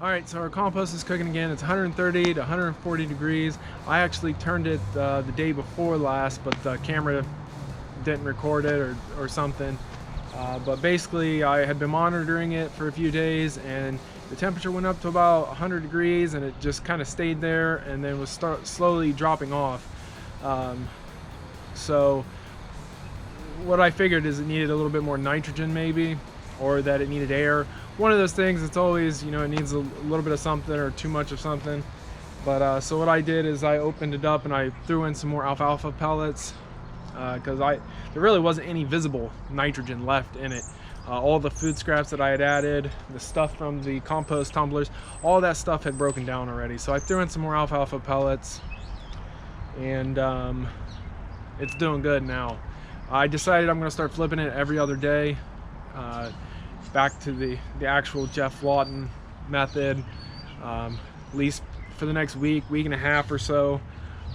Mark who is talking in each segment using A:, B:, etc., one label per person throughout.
A: Alright, so our compost is cooking again. It's 130 to 140 degrees. I actually turned it the day before last, but the camera didn't record it or something. But basically, I had been monitoring it for a few days, and the temperature went up to about 100 degrees, and it just kind of stayed there, and then was slowly dropping off. So what I figured is it needed a little bit more nitrogen maybe, or that it needed air. One of those things. It's always, you know, it needs a little bit of something or too much of something. But so what I did is I opened it up and I threw in some more alfalfa pellets, because there really wasn't any visible nitrogen left in it. All the food scraps that I had added, the stuff from the compost tumblers, all that stuff had broken down already. So I threw in some more alfalfa pellets, and it's doing good now. I decided I'm going to start flipping it every other day, back to the actual Jeff Lawton method, at least for the next week and a half or so.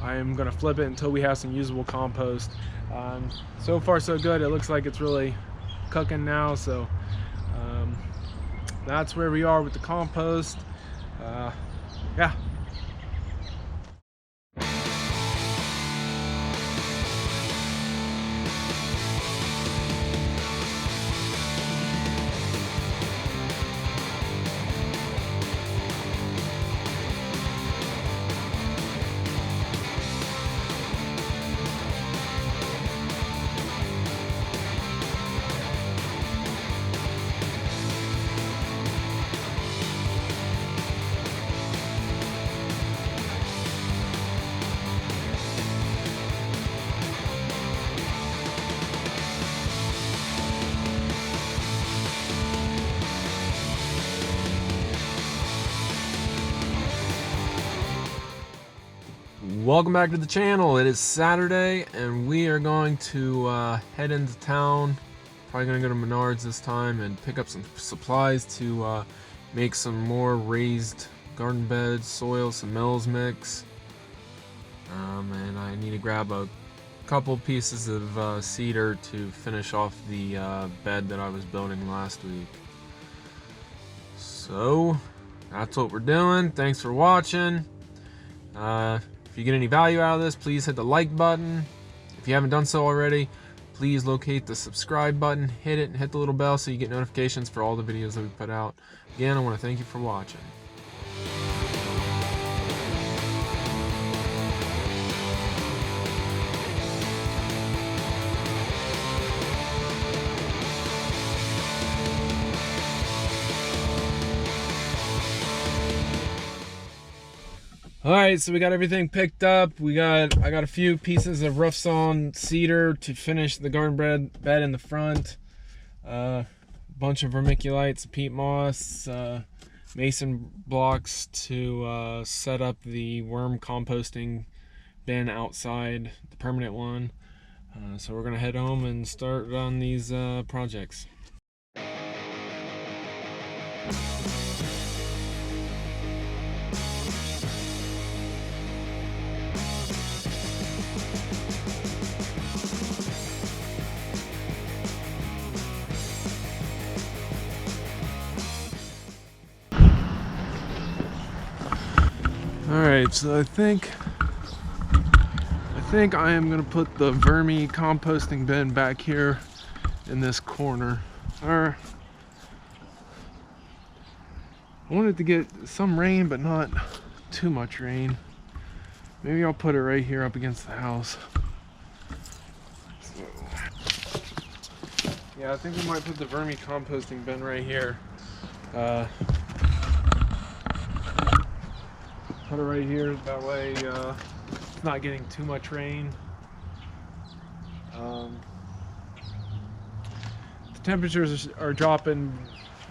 A: I am going to flip it until we have some usable compost. So far so good. It looks like it's really cooking now, so that's where we are with the compost. Yeah. Welcome back to the channel. It is Saturday and we are going to head into town. Probably gonna go to Menards this time and pick up some supplies to make some more raised garden beds, soil, some Mel's mix, and I need to grab a couple pieces of cedar to finish off the bed that I was building last week. So that's what we're doing. Thanks for watching. If you get any value out of this, please hit the like button. If you haven't done so already, please locate the subscribe button, hit it, and hit the little bell so you get notifications for all the videos that we put out. Again, I want to thank you for watching. Alright, so we got everything picked up. I got a few pieces of rough sawn cedar to finish the garden bed in the front. A bunch of vermiculites, peat moss, mason blocks to set up the worm composting bin outside, the permanent one. So we're gonna head home and start on these projects. Alright, so I think I am gonna put the vermicomposting bin back here in this corner. I wanted to get some rain, but not too much rain. Maybe I'll put it right here up against the house. So, yeah, I think we might put the vermicomposting bin right here. Put it right here, that way it's not getting too much rain. The temperatures are dropping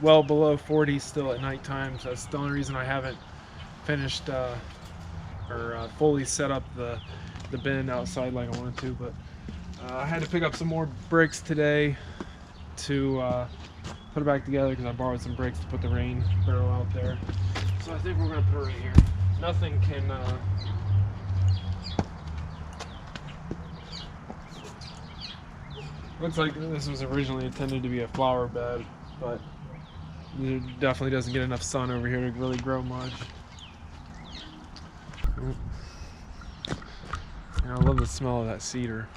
A: well below 40 still at nighttime, so that's the only reason I haven't finished or fully set up the bin outside like I wanted to. But I had to pick up some more bricks today to put it back together because I borrowed some bricks to put the rain barrel out there. So I think we're going to put it right here. Nothing can looks like this was originally intended to be a flower bed, but It definitely doesn't get enough sun over here to really grow much. And I love the smell of that cedar.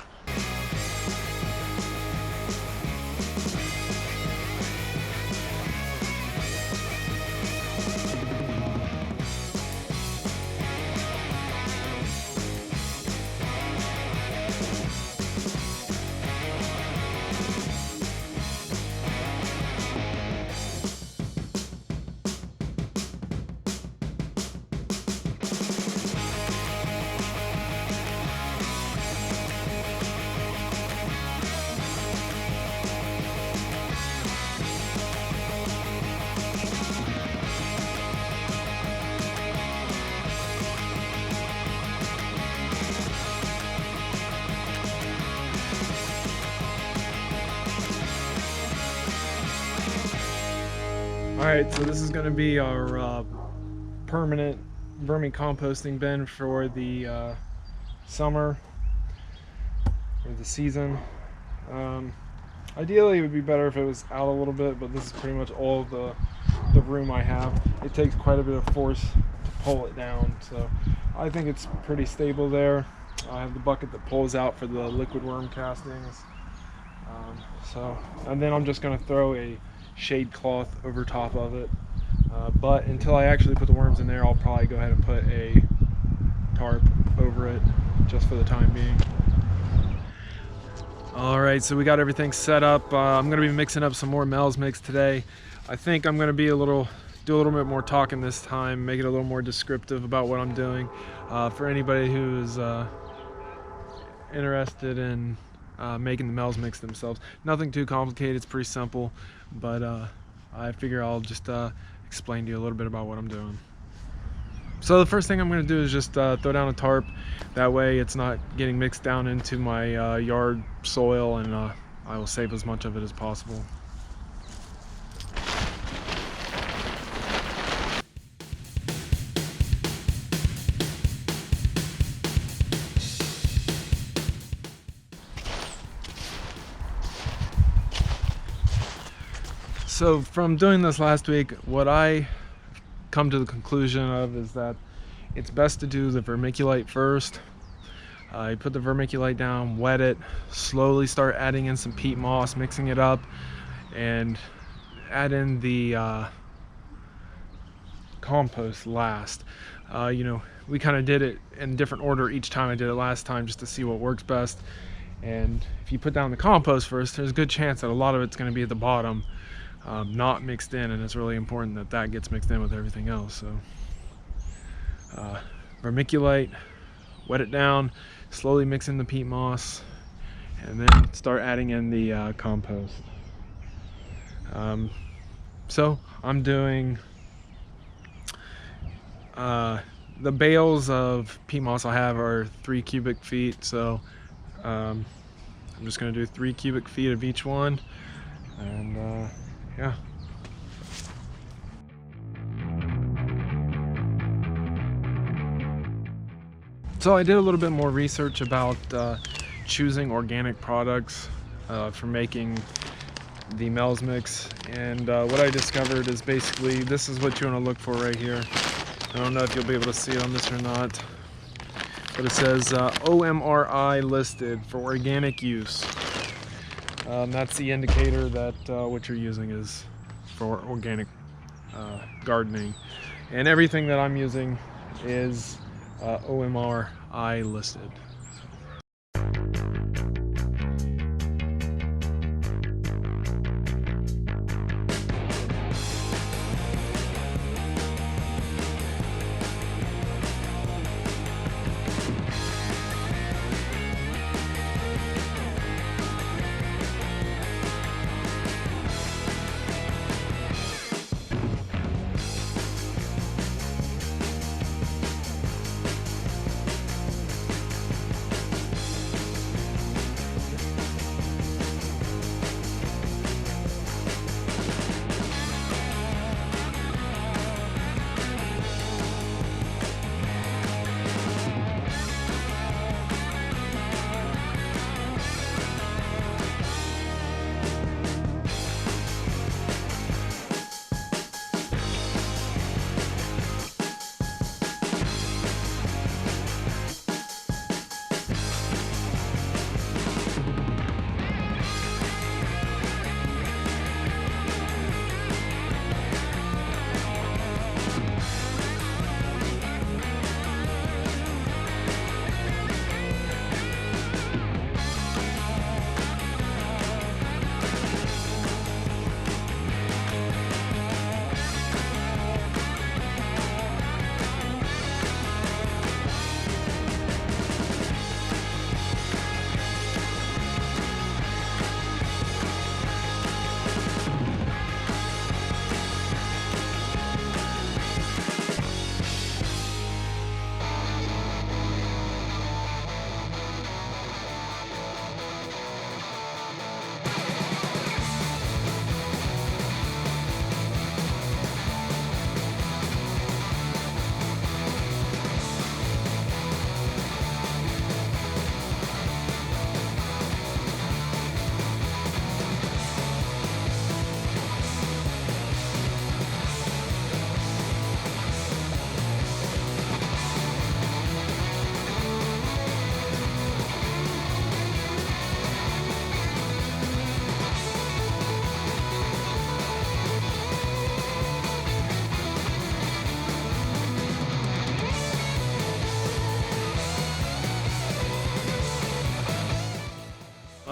A: Alright, so this is going to be our permanent vermicomposting bin for the summer, or the season. Ideally it would be better if it was out a little bit, but this is pretty much all the room I have. It takes quite a bit of force to pull it down, so I think it's pretty stable there. I have the bucket that pulls out for the liquid worm castings. And then I'm just going to throw a shade cloth over top of it, but until I actually put the worms in there, I'll probably go ahead and put a tarp over it just for the time being. Alright, so we got everything set up. I'm going to be mixing up some more Mel's mix today. I think I'm going to do a little bit more talking this time, make it a little more descriptive about what I'm doing, for anybody who is interested in making the Mel's mix themselves. Nothing too complicated, it's pretty simple, but I figure I'll just explain to you a little bit about what I'm doing. So the first thing I'm going to do is just throw down a tarp. That way it's not getting mixed down into my yard soil, and I will save as much of it as possible. So from doing this last week, what I come to the conclusion of is that it's best to do the vermiculite first. You put the vermiculite down, wet it, slowly start adding in some peat moss, mixing it up, and add in the compost last. We kind of did it in different order each time I did it last time, just to see what works best. And if you put down the compost first, there's a good chance that a lot of it's going to be at the bottom, not mixed in, and it's really important that that gets mixed in with everything else. So vermiculite, wet it down, slowly mix in the peat moss, and then start adding in the compost. So I'm doing the bales of peat moss I have are 3 cubic feet, so I'm just going to do 3 cubic feet of each one, and yeah. So I did a little bit more research about choosing organic products for making the Mel's mix, and what I discovered is basically this is what you want to look for right here. I don't know if you'll be able to see it on this or not, but it says OMRI listed for organic use. That's the indicator that what you're using is for organic gardening, and everything that I'm using is OMRI listed.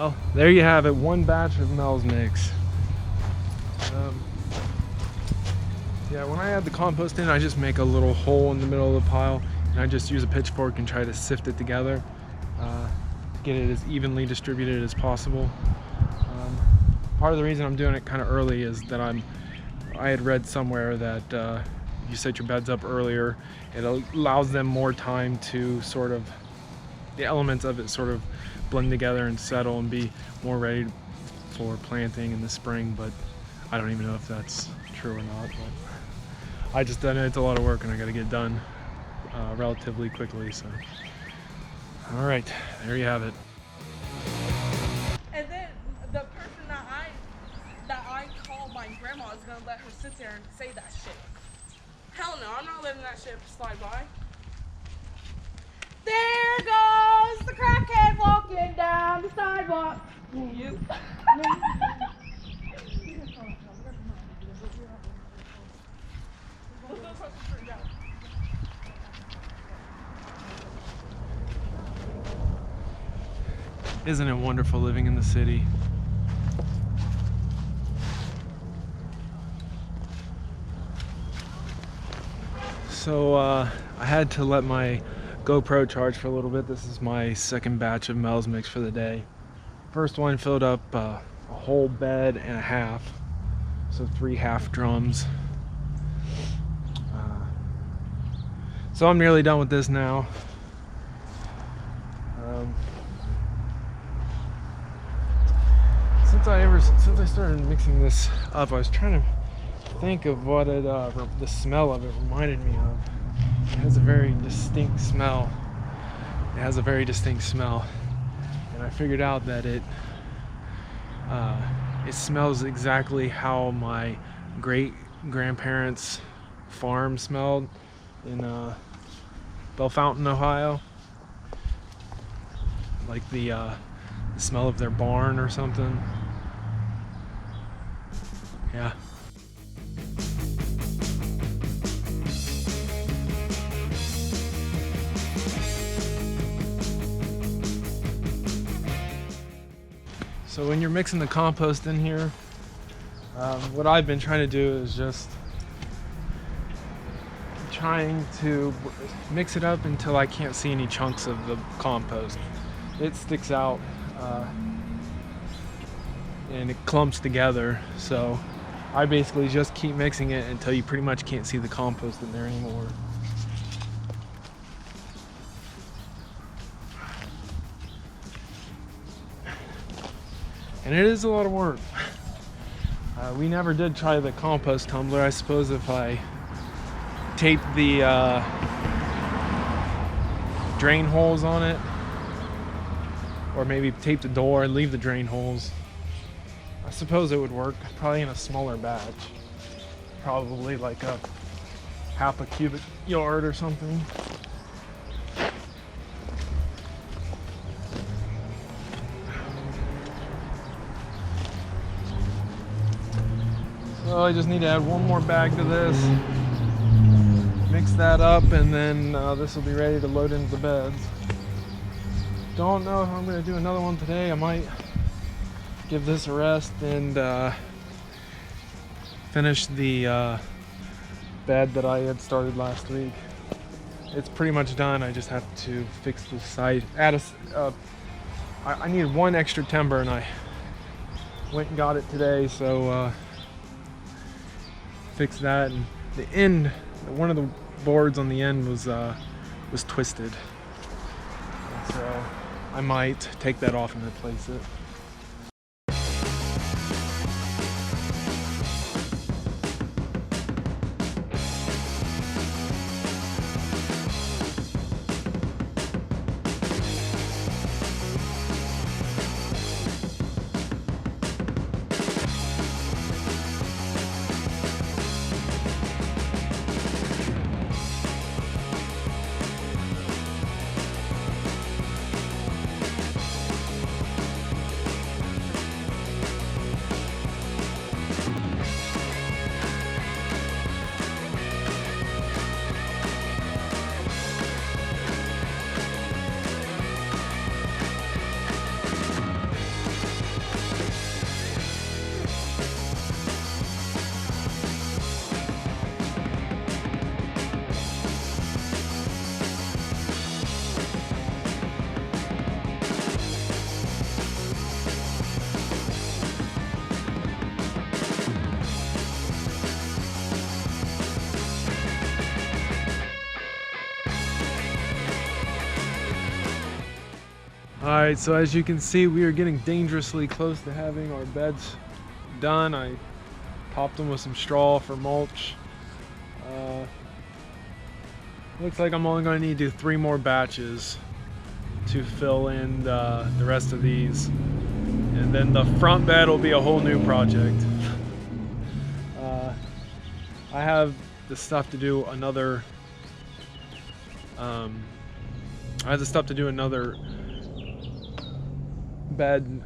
A: Well, there you have it, one batch of Mel's mix. Yeah, when I add the compost in, I just make a little hole in the middle of the pile, and I just use a pitchfork and try to sift it together, get it as evenly distributed as possible. Part of the reason I'm doing it kind of early is that I had read somewhere that you set your beds up earlier, it allows them more time to sort of, the elements of it sort of blend together and settle and be more ready for planting in the spring. But I don't even know if that's true or not, but I just done it. It's a lot of work and I got to get it done relatively quickly. So all right, there you have it.
B: And then the person that I call my grandma is gonna let her sit there and say that shit. Hell no, I'm not letting that shit slide by. There goes the crackhead walking down the sidewalk. You.
A: Isn't it wonderful living in the city? So I had to let my GoPro charge for a little bit. This is my second batch of Mel's mix for the day. First one filled up a whole bed and a half, so 3 half drums. So I'm nearly done with this now. Since I started mixing this up, I was trying to think of what the smell of it reminded me of. It has a very distinct smell. And I figured out that it smells exactly how my great grandparents' farm smelled in Bellefontaine, Ohio. Like the smell of their barn or something. Yeah. So when you're mixing the compost in here, what I've been trying to do is just trying to mix it up until I can't see any chunks of the compost. It sticks out and it clumps together, so I basically just keep mixing it until you pretty much can't see the compost in there anymore. And it is a lot of work. We never did try the compost tumbler. I suppose if I tape the drain holes on it, or maybe tape the door and leave the drain holes, I suppose it would work, probably in a smaller batch. Probably like a half a cubic yard or something. So I just need to add one more bag to this, mix that up, and then this will be ready to load into the beds. Don't know if I'm going to do another one today. I might give this a rest and finish the bed that I had started last week. It's pretty much done. I just have to fix the side. I needed one extra timber and I went and got it today, so fix that. And the end, one of the boards on the end was twisted, so I might take that off and replace it. Alright, so as you can see, we are getting dangerously close to having our beds done. I topped them with some straw for mulch. Looks like I'm only going to need to do 3 more batches to fill in the rest of these. And then the front bed will be a whole new project. I have the stuff to do another bed and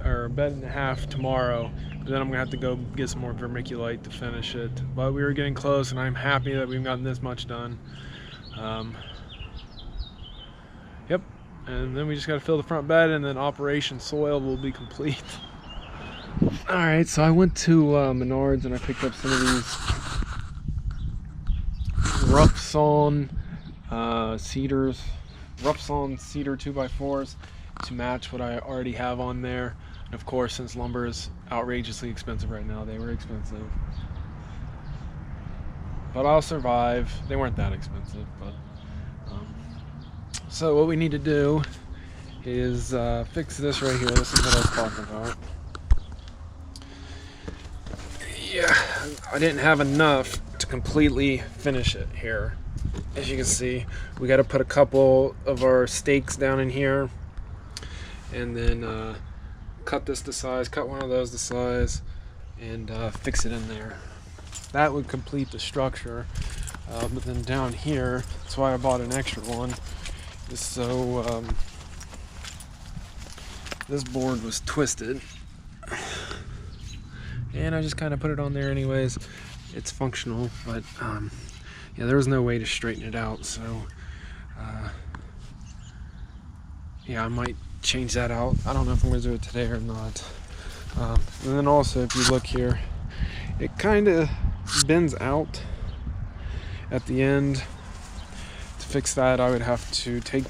A: a half tomorrow, but then I'm gonna have to go get some more vermiculite to finish it. But we were getting close, and I'm happy that we've gotten this much done. Yep, and then we just got to fill the front bed, and then Operation Soil will be complete. All right, so I went to Menards and I picked up some of these rough sawn cedar 2x4s to match what I already have on there. And of course, since lumber is outrageously expensive right now, they were expensive. But I'll survive. They weren't that expensive, but so what we need to do is fix this right here. This is what I was talking about. Yeah, I didn't have enough to completely finish it here. As you can see, we got to put a couple of our stakes down in here, and then cut this to size, cut one of those to size, and fix it in there. That would complete the structure. But then down here, that's why I bought an extra one, is so this board was twisted, and I just kind of put it on there anyways. It's functional, but yeah, there was no way to straighten it out, so yeah, I might change that out. I don't know if I'm going to do it today or not. And then also, if you look here, it kind of bends out at the end. To fix that, I would have to take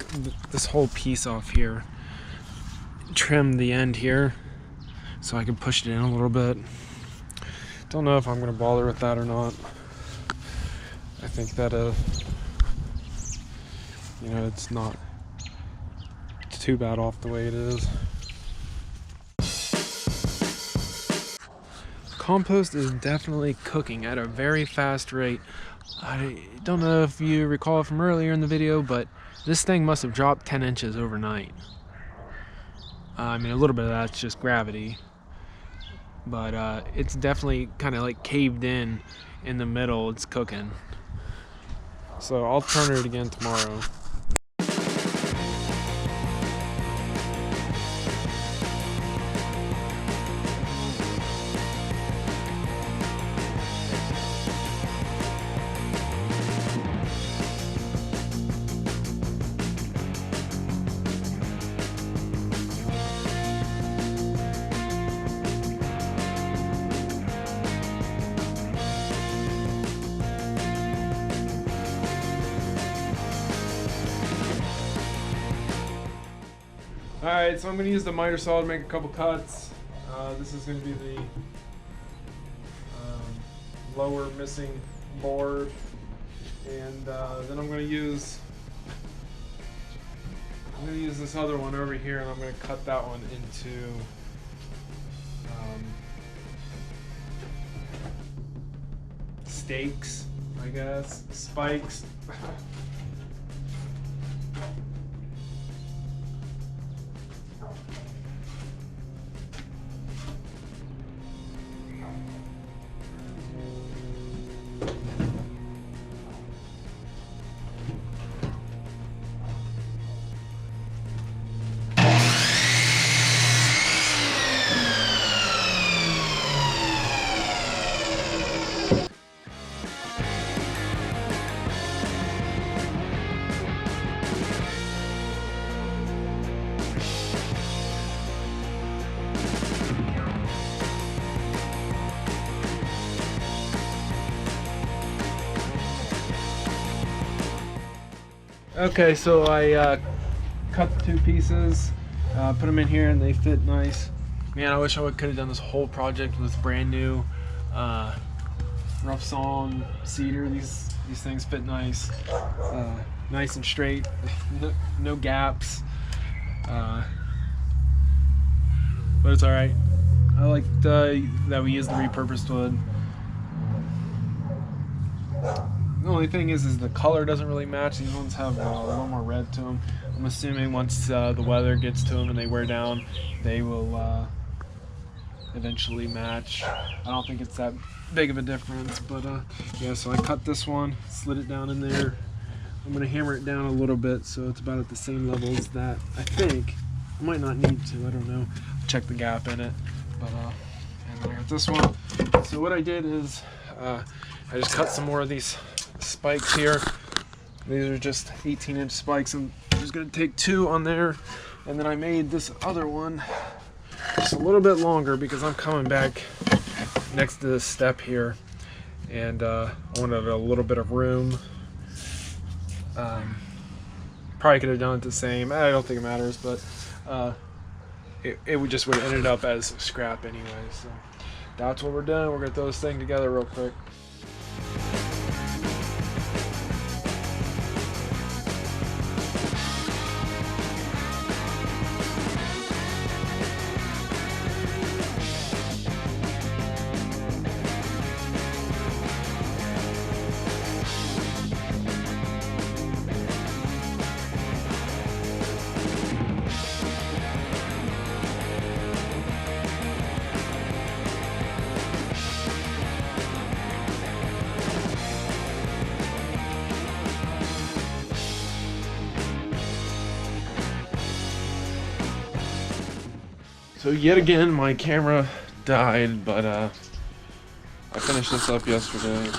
A: this whole piece off here, trim the end here so I can push it in a little bit. Don't know if I'm going to bother with that or not. I think that you know, it's not too bad off the way it is. Compost is definitely cooking at a very fast rate. I don't know if you recall from earlier in the video, but this thing must have dropped 10 inches overnight. I mean, a little bit of that's just gravity, but it's definitely kind of like caved in the middle. It's cooking. So I'll turn it again tomorrow. Alright, so I'm going to use the miter saw to make a couple cuts. This is going to be the lower missing board, and then I'm going to use this other one over here, and I'm going to cut that one into stakes, I guess, spikes. Okay, so I cut the 2 pieces, put them in here, and they fit nice. Man, I wish I could have done this whole project with brand new rough sawn cedar. These things fit nice, nice and straight, no gaps. but it's all right. I like that we use the repurposed wood. The only thing is the color doesn't really match. These ones have a little more red to them. I'm assuming once the weather gets to them and they wear down, they will eventually match. I don't think it's that big of a difference, but yeah, so I cut this one, slid it down in there. I'm going to hammer it down a little bit so it's about at the same level as that. I think I might not need to, I don't know. Check the gap in it, but and then I got this one. So what I did is I just cut some more of these spikes here. These are just 18-inch spikes. I'm just going to take 2 on there, and then I made this other one just a little bit longer because I'm coming back next to this step here, and I wanted a little bit of room. Probably could have done it the same. I don't think it matters, but it would just would have ended up as scrap anyway. So that's what we're doing. We're gonna throw this thing together real quick. So yet again, my camera died, but I finished this up yesterday.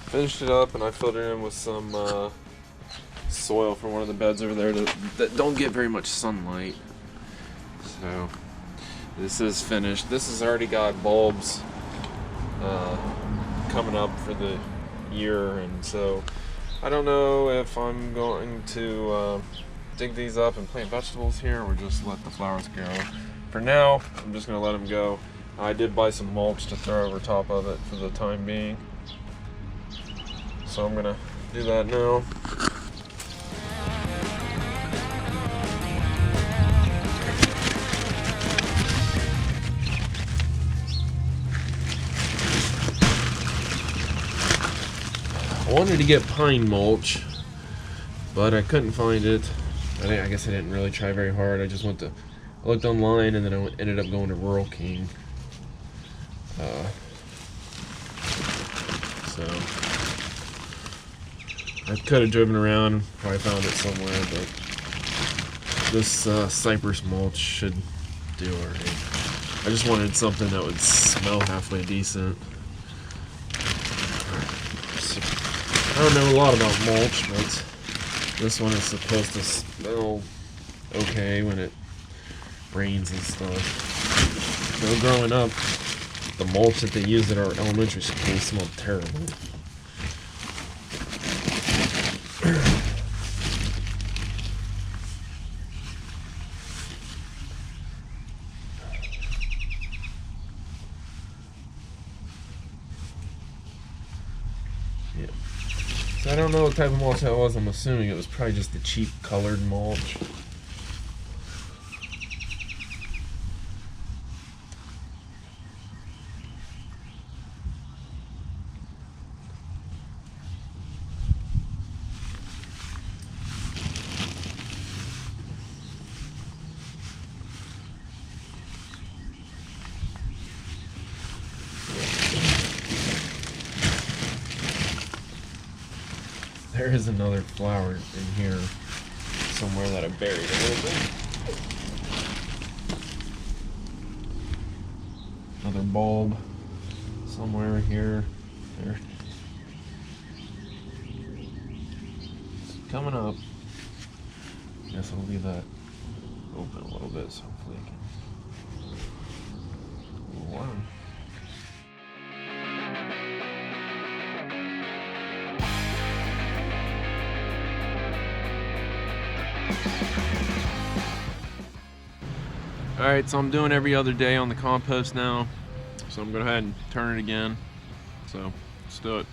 A: Finished it up, and I filled it in with some soil from one of the beds over there that don't get very much sunlight. So this is finished. This has already got bulbs coming up for the year, and so I don't know if I'm going to dig these up and plant vegetables here or just let the flowers grow. For now, I'm just going to let them go. I did buy some mulch to throw over top of it for the time being. So I'm going to do that now. I wanted to get pine mulch, but I couldn't find it. I guess I didn't really try very hard. I just I looked online, and then I ended up going to Rural King. So I could have driven around, probably found it somewhere, but this cypress mulch should do alright. I just wanted something that would smell halfway decent. I don't know a lot about mulch, but this one is supposed to smell okay when it rains and stuff. So growing up, the mulch that they used at our elementary school smelled terrible. Yeah. So I don't know what type of mulch that was. I'm assuming it was probably just the cheap colored mulch. There is another flower in here somewhere that I buried a little bit. Another bulb somewhere here. There. It's coming up. Guess I'll leave that open a little bit so hopefully I can go on. Alright, so I'm doing every other day on the compost now. So I'm going to go ahead and turn it again. So, let's do it.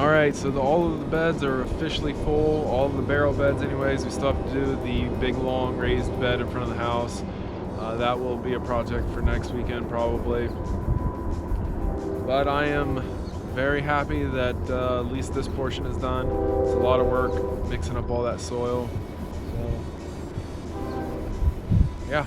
A: All right, so all of the beds are officially full. All of the barrel beds anyways. We still have to do the big long raised bed in front of the house. That will be a project for next weekend probably. But I am very happy that at least this portion is done. It's a lot of work mixing up all that soil. So, yeah.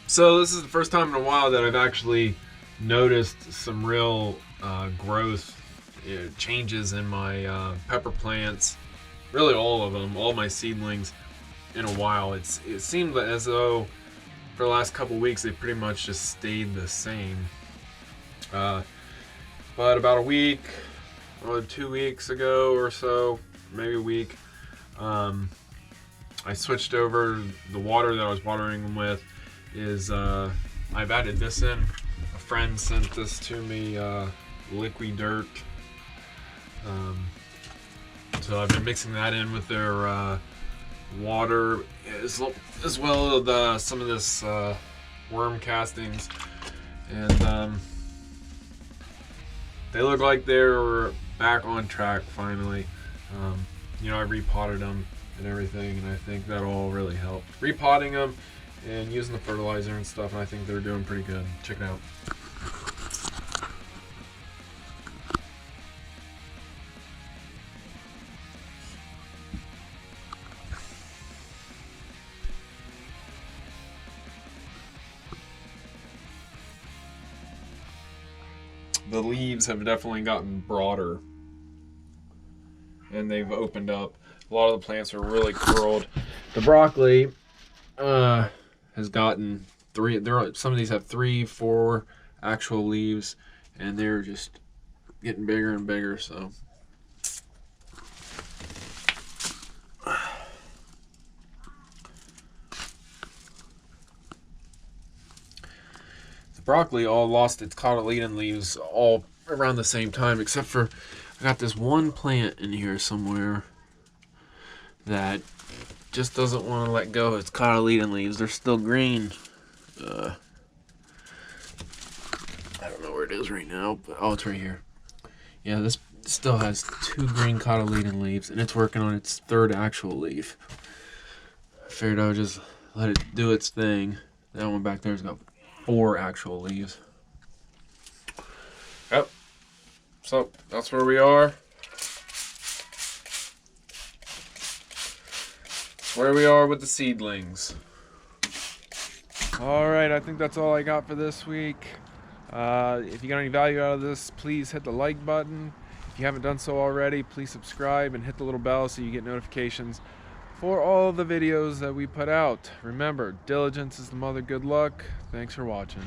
A: So this is the first time in a while that I've actually noticed some real growth, changes in my pepper plants, really all of them, all my seedlings in a while. It seemed as though for the last couple weeks they pretty much just stayed the same. But about a week or 2 weeks ago or so, maybe a week, I switched over the water that I was watering them with. I've added this in. A friend sent this to me, liquid dirt. So I've been mixing that in with their water, as well as some of this worm castings, and they look like they're back on track finally. I repotted them and everything, and I think that all really helped. Repotting them and using the fertilizer and stuff, and I think they're doing pretty good. Check it out. The leaves have definitely gotten broader, and they've opened up. A lot of the plants are really curled. The broccoli has gotten three. Some of these have 3, 4 actual leaves, and they're just getting bigger and bigger. So the broccoli all lost its cotyledon leaves all around the same time, except for I got this one plant in here somewhere that just doesn't want to let go of its cotyledon leaves. They're still green. I don't know where it is right now, but it's right here. Yeah, this still has 2 green cotyledon leaves, and it's working on its 3rd actual leaf. I figured I would just let it do its thing. That one back there's got 4 actual leaves. Yep. So that's where we are. Where we are with the seedlings. All right, I think that's all I got for this week. If you got any value out of this, please hit the like button. If you haven't done so already, please subscribe and hit the little bell so you get notifications for all of the videos that we put out. Remember, diligence is the mother of good luck. Thanks for watching.